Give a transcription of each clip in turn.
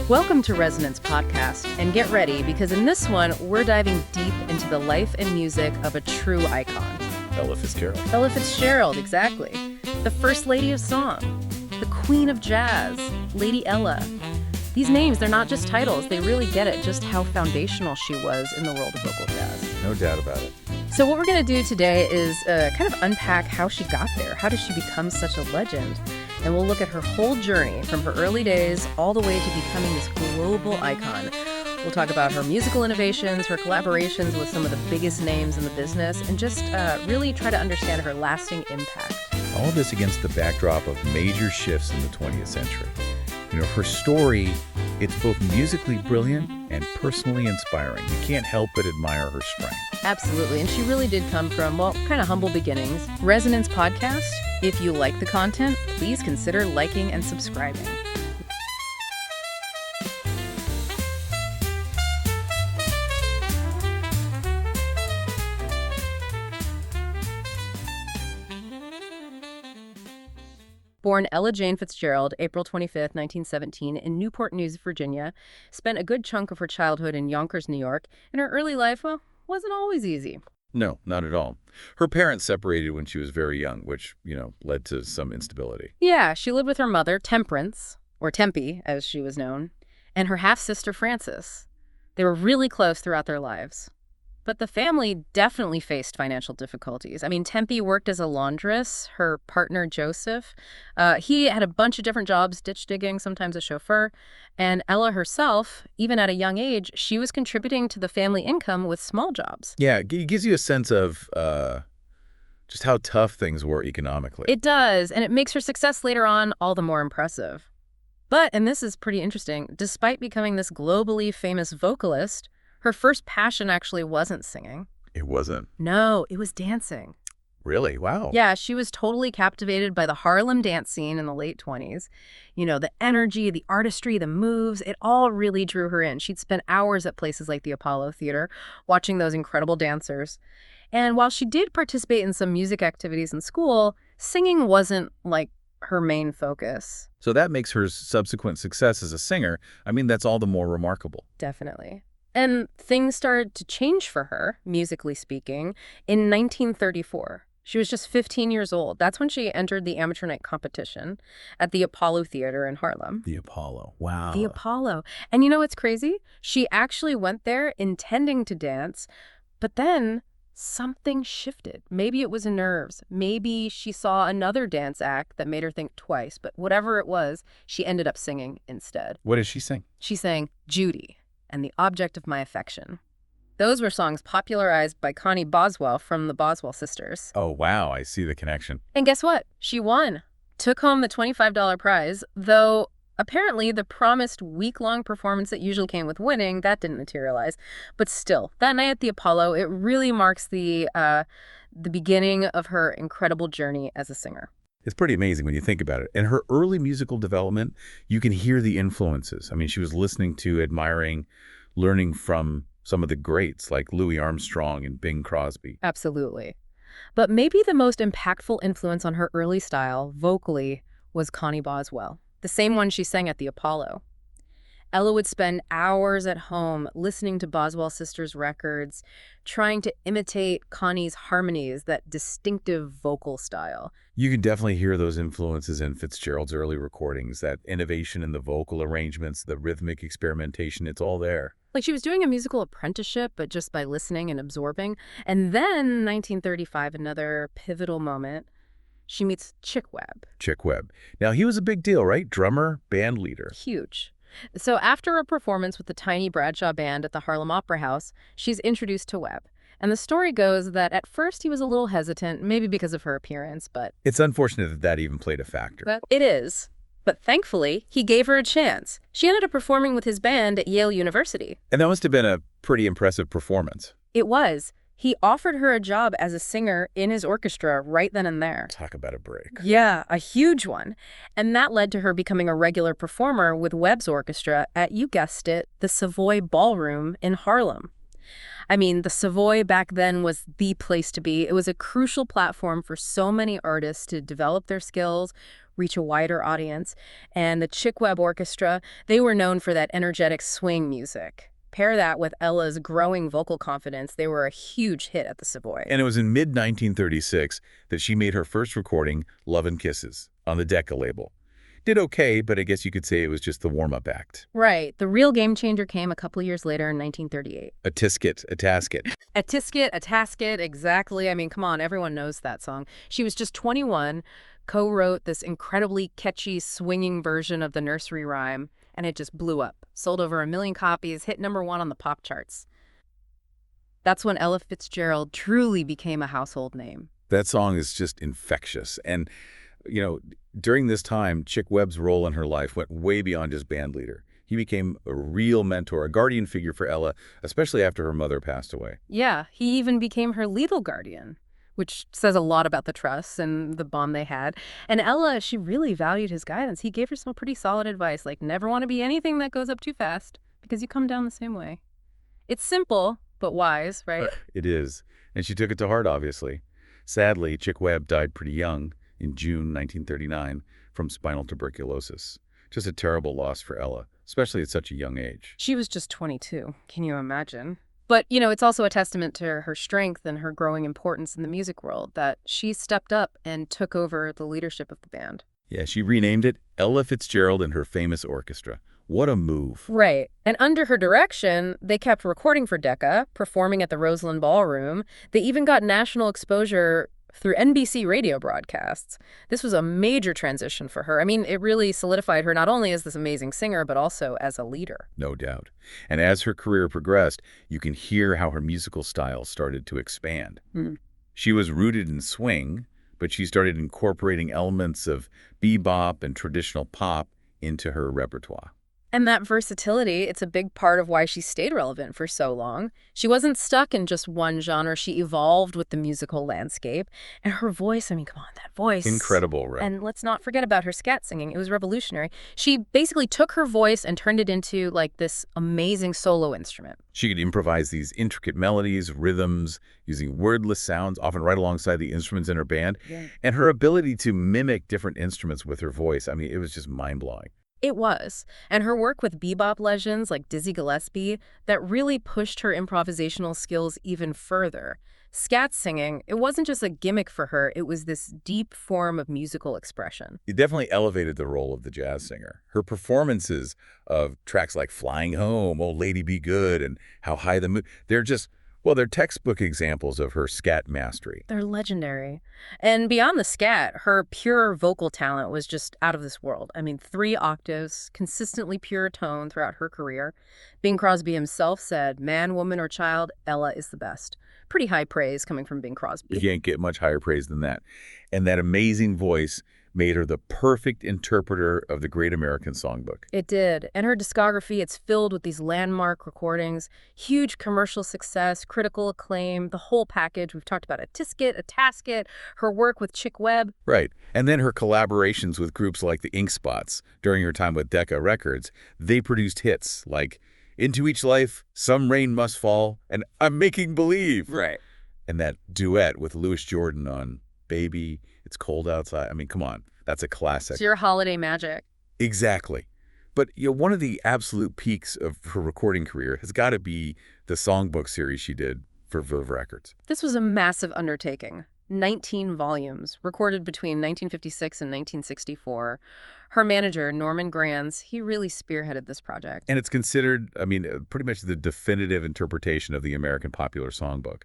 Welcome to Resonance Podcast, and get ready because in this one, we're diving deep into the life and music of a true icon. Ella Fitzgerald. Ella Fitzgerald, exactly. The First Lady of Song, the Queen of Jazz, Lady Ella. These names, they're not just titles. They really get at just how foundational she was in the world of vocal jazz. No doubt about it. So what we're going to do today is kind of unpack how she got there. How did she become such a legend? And we'll look at her whole journey from her early days all the way to becoming this global icon. We'll talk about her musical innovations, her collaborations with some of the biggest names in the business, and just really try to understand her lasting impact. All of this against the backdrop of major shifts in the 20th century. You know, her story, it's both musically brilliant and personally inspiring. You can't help but admire her strength. Absolutely, and she really did come from, well, kind of humble beginnings. Resonance Podcast, if you like the content, please consider liking and subscribing. Born Ella Jane Fitzgerald, April 25th, 1917, in Newport News, Virginia, spent a good chunk of her childhood in Yonkers, New York, and her early life, well, wasn't always easy. No, not at all. Her parents separated when she was very young, which, led to some instability. Yeah, she lived with her mother, Temperance, or Tempe, as she was known, and her half-sister, Frances. They were really close throughout their lives. But the family definitely faced financial difficulties. I mean, Tempe worked as a laundress. Her partner, Joseph, he had a bunch of different jobs, ditch digging, sometimes a chauffeur. And Ella herself, even at a young age, she was contributing to the family income with small jobs. Yeah, it gives you a sense of just how tough things were economically. It does, and it makes her success later on all the more impressive. But, and this is pretty interesting, despite becoming this globally famous vocalist, her first passion actually wasn't singing. It wasn't? No, it was dancing. Really? Wow. Yeah, she was totally captivated by the Harlem dance scene in the late 20s. You know, the energy, the artistry, the moves, it all really drew her in. She'd spent hours at places like the Apollo Theater watching those incredible dancers. And while she did participate in some music activities in school, singing wasn't like her main focus. So that makes her subsequent success as a singer, that's all the more remarkable. Definitely. And things started to change for her, musically speaking, in 1934. She was just 15 years old. That's when she entered the amateur night competition at the Apollo Theater in Harlem. The Apollo. Wow. The Apollo. And you know what's crazy? She actually went there intending to dance, but then something shifted. Maybe it was nerves. Maybe she saw another dance act that made her think twice. But whatever it was, she ended up singing instead. What did she sing? She sang Judy and The Object of My Affection. Those were songs popularized by Connie Boswell from the Boswell sisters. Oh, wow. I see the connection. And guess what? She won. Took home the $25 prize, though apparently the promised week-long performance that usually came with winning, that didn't materialize. But still, that night at the Apollo, it really marks the beginning of her incredible journey as a singer. It's pretty amazing when you think about it. In her early musical development, you can hear the influences. She was listening to, admiring, learning from some of the greats like Louis Armstrong and Bing Crosby. Absolutely. But maybe the most impactful influence on her early style, vocally, was Connie Boswell, the same one she sang at the Apollo. Ella would spend hours at home listening to Boswell sisters' records, trying to imitate Connie's harmonies, that distinctive vocal style. You can definitely hear those influences in Fitzgerald's early recordings, that innovation in the vocal arrangements, the rhythmic experimentation, it's all there. Like she was doing a musical apprenticeship, but just by listening and absorbing. And then, 1935, another pivotal moment, she meets Chick Webb. Chick Webb. Now, he was a big deal, right? Drummer, band leader. Huge. So after a performance with the Tiny Bradshaw Band at the Harlem Opera House, she's introduced to Webb. And the story goes that at first he was a little hesitant, maybe because of her appearance, but... It's unfortunate that that even played a factor. But it is. But thankfully, he gave her a chance. She ended up performing with his band at Yale University. And that must have been a pretty impressive performance. It was. He offered her a job as a singer in his orchestra right then and there. Talk about a break. Yeah, a huge one. And that led to her becoming a regular performer with Webb's orchestra at, you guessed it, the Savoy Ballroom in Harlem. The Savoy back then was the place to be. It was a crucial platform for so many artists to develop their skills, reach a wider audience. And the Chick Webb Orchestra, they were known for that energetic swing music. Pair that with Ella's growing vocal confidence, they were a huge hit at the Savoy. And it was in mid-1936 that she made her first recording, Love and Kisses, on the Decca label. Did okay, but I guess you could say it was just the warm-up act. Right. The real game changer came a couple years later in 1938. A tisket, a tasket. A tisket, a tasket, exactly. I mean, come on, everyone knows that song. She was just 21, co-wrote this incredibly catchy, swinging version of the nursery rhyme, and it just blew up. Sold over 1 million copies, hit #1 on the pop charts. That's when Ella Fitzgerald truly became a household name. That song is just infectious. And, you know, during this time, Chick Webb's role in her life went way beyond just band leader. He became a real mentor, a guardian figure for Ella, especially after her mother passed away. Yeah, he even became her legal guardian, which says a lot about the trust and the bond they had. And Ella, she really valued his guidance. He gave her some pretty solid advice, like never want to be anything that goes up too fast because you come down the same way. It's simple, but wise, right? It is. And she took it to heart, obviously. Sadly, Chick Webb died pretty young in June 1939 from spinal tuberculosis. Just a terrible loss for Ella, especially at such a young age. She was just 22. Can you imagine? But, you know, it's also a testament to her strength and her growing importance in the music world that she stepped up and took over the leadership of the band. Yeah, she renamed it Ella Fitzgerald and her famous orchestra. What a move. Right. And under her direction, they kept recording for Decca, performing at the Roseland Ballroom. They even got national exposure through NBC radio broadcasts. This was a major transition for her. I mean, it really solidified her not only as this amazing singer, but also as a leader. No doubt. And as her career progressed, you can hear how her musical style started to expand. She was rooted in swing, but she started incorporating elements of bebop and traditional pop into her repertoire. And that versatility, it's a big part of why she stayed relevant for so long. She wasn't stuck in just one genre. She evolved with the musical landscape. And her voice, I mean, come on, that voice. Incredible, right? And let's not forget about her scat singing. It was revolutionary. She basically took her voice and turned it into, like, this amazing solo instrument. She could improvise these intricate melodies, rhythms, using wordless sounds, often right alongside the instruments in her band. Yeah. And her ability to mimic different instruments with her voice, I mean, it was just mind-blowing. It was. And her work with bebop legends like Dizzy Gillespie, that really pushed her improvisational skills even further. Scat singing, it wasn't just a gimmick for her, it was this deep form of musical expression. It definitely elevated the role of the jazz singer. Her performances of tracks like Flying Home, Oh Lady Be Good, and How High the Moon, they're just, well, they're textbook examples of her scat mastery. They're legendary. And beyond the scat, her pure vocal talent was just out of this world. I mean, 3 octaves, consistently pure tone throughout her career. Bing Crosby himself said, man, woman, or child, Ella is the best. Pretty high praise coming from Bing Crosby. You can't get much higher praise than that. And that amazing voice made her the perfect interpreter of the Great American Songbook. It did. And her discography, it's filled with these landmark recordings, huge commercial success, critical acclaim, the whole package. We've talked about a tisket, a tasket, her work with Chick Webb. Right. And then her collaborations with groups like the Ink Spots during her time with Decca Records. They produced hits like Into Each Life, Some Rain Must Fall, and I'm Making Believe. Right. And that duet with Louis Jordan on Baby, It's Cold Outside. I mean, come on. That's a classic. It's your holiday magic. Exactly. But you know, one of the absolute peaks of her recording career has got to be the songbook series she did for Verve Records. This was a massive undertaking. 19 volumes, recorded between 1956 and 1964. Her manager, Norman Granz, he really spearheaded this project. And it's considered, I mean, pretty much the definitive interpretation of the American Popular Songbook.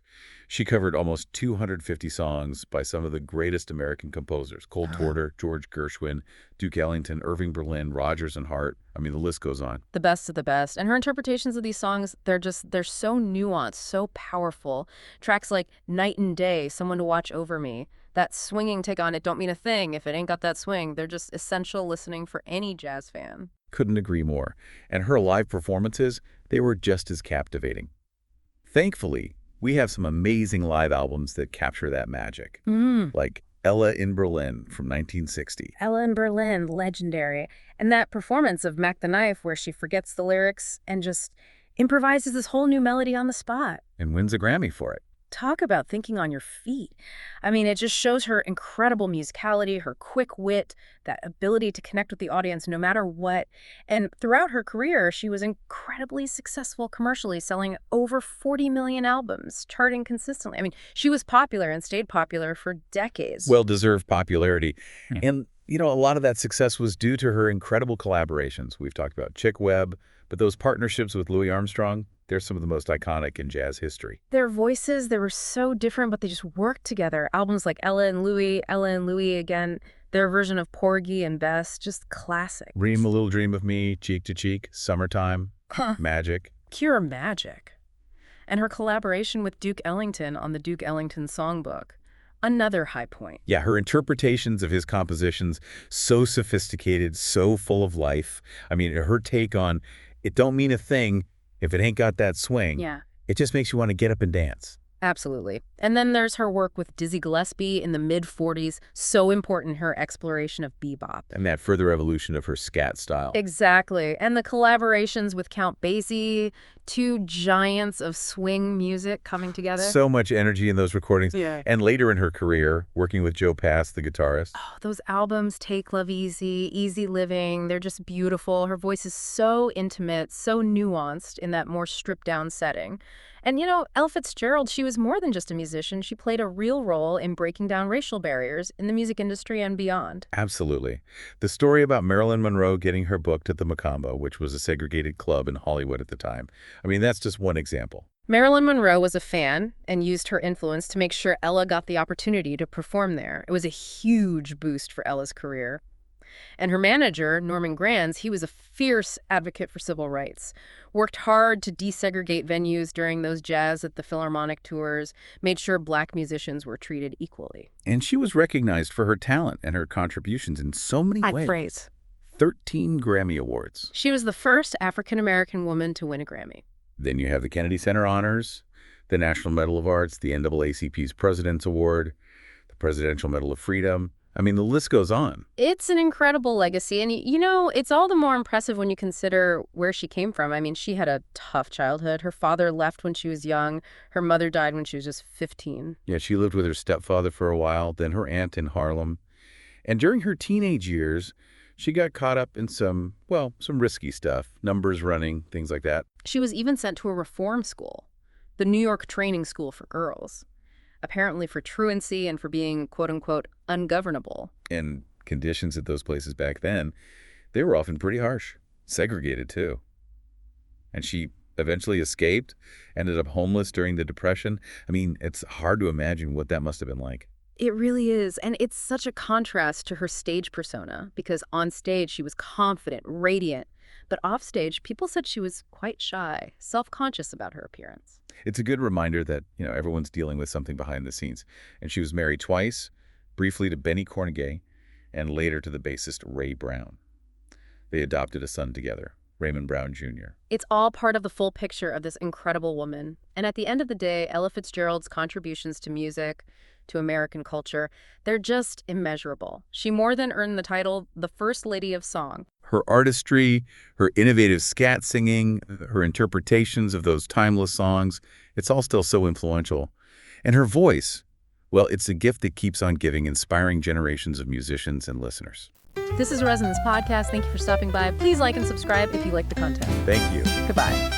She covered almost 250 songs by some of the greatest American composers, Cole Porter, George Gershwin, Duke Ellington, Irving Berlin, Rodgers and Hart. I mean, the list goes on. The best of the best. And her interpretations of these songs, they're so nuanced, so powerful. Tracks like Night and Day, Someone to Watch Over Me, that swinging take on It Don't Mean a Thing if it ain't got that swing. They're just essential listening for any jazz fan. Couldn't agree more. And her live performances, they were just as captivating. Thankfully, we have some amazing live albums that capture that magic, like Ella in Berlin from 1960. Ella in Berlin, legendary. And that performance of Mac the Knife where she forgets the lyrics and just improvises this whole new melody on the spot. And wins a Grammy for it. Talk about thinking on your feet. I mean, it just shows her incredible musicality, her quick wit, that ability to connect with the audience no matter what. And throughout her career, she was incredibly successful commercially, selling over 40 million albums, charting consistently. I mean, she was popular and stayed popular for decades. Well-deserved popularity. And, a lot of that success was due to her incredible collaborations. We've talked about Chick Webb, but those partnerships with Louis Armstrong, they're some of the most iconic in jazz history. Their voices, they were so different, but they just worked together. Albums like Ella and Louie again, their version of Porgy and Bess, just classic. Dream a Little Dream of Me, Cheek to Cheek, Summertime, Huh. Magic. Pure magic. And her collaboration with Duke Ellington on the Duke Ellington Songbook, another high point. Yeah, her interpretations of his compositions, so sophisticated, so full of life. I mean, her take on, it don't mean a thing if it ain't got that swing. Yeah. It just makes you want to get up and dance. Absolutely. And then there's her work with Dizzy Gillespie in the mid-40s, so important in her exploration of bebop. And that further evolution of her scat style. Exactly. And the collaborations with Count Basie, two giants of swing music coming together. So much energy in those recordings. Yeah. And later in her career, working with Joe Pass, the guitarist. Oh, those albums, Take Love Easy, Easy Living, they're just beautiful. Her voice is so intimate, so nuanced in that more stripped-down setting. And Ella Fitzgerald, she was more than just a musician. She played a real role in breaking down racial barriers in the music industry and beyond. Absolutely. The story about Marilyn Monroe getting her booked at the Macombo, which was a segregated club in Hollywood at the time. I mean, that's just one example. Marilyn Monroe was a fan and used her influence to make sure Ella got the opportunity to perform there. It was a huge boost for Ella's career. And her manager, Norman Granz, he was a fierce advocate for civil rights, worked hard to desegregate venues during those jazz at the Philharmonic tours, made sure black musicians were treated equally. And she was recognized for her talent and her contributions in so many ways. Praise. 13 Grammy Awards. She was the first African-American woman to win a Grammy. Then you have the Kennedy Center Honors, the National Medal of Arts, the NAACP's President's Award, the Presidential Medal of Freedom. I mean, the list goes on. It's an incredible legacy, and it's all the more impressive when you consider where she came from. I mean, she had a tough childhood. Her father left when she was young. Her mother died when she was just 15. Yeah, she lived with her stepfather for a while, then her aunt in Harlem. And during her teenage years, she got caught up in some risky stuff, numbers running, things like that. She was even sent to a reform school, the New York Training School for Girls, apparently for truancy and for being, quote-unquote, ungovernable. And conditions at those places back then, they were often pretty harsh, segregated too. And she eventually escaped, ended up homeless during the Depression. I mean, it's hard to imagine what that must have been like. It really is, and it's such a contrast to her stage persona, because on stage she was confident, radiant, but off stage people said she was quite shy, self-conscious about her appearance. It's a good reminder that, everyone's dealing with something behind the scenes. And she was married twice, briefly to Benny Cornegay, and later to the bassist Ray Brown. They adopted a son together, Raymond Brown Jr. It's all part of the full picture of this incredible woman. And at the end of the day, Ella Fitzgerald's contributions to music, to American culture, they're just immeasurable. She more than earned the title the First Lady of Song. Her artistry, her innovative scat singing, her interpretations of those timeless songs, it's all still so influential. And her voice, well, it's a gift that keeps on giving, inspiring generations of musicians and listeners. This is Resonance Podcast. Thank you for stopping by. Please like and subscribe if you like the content. Thank you. Goodbye.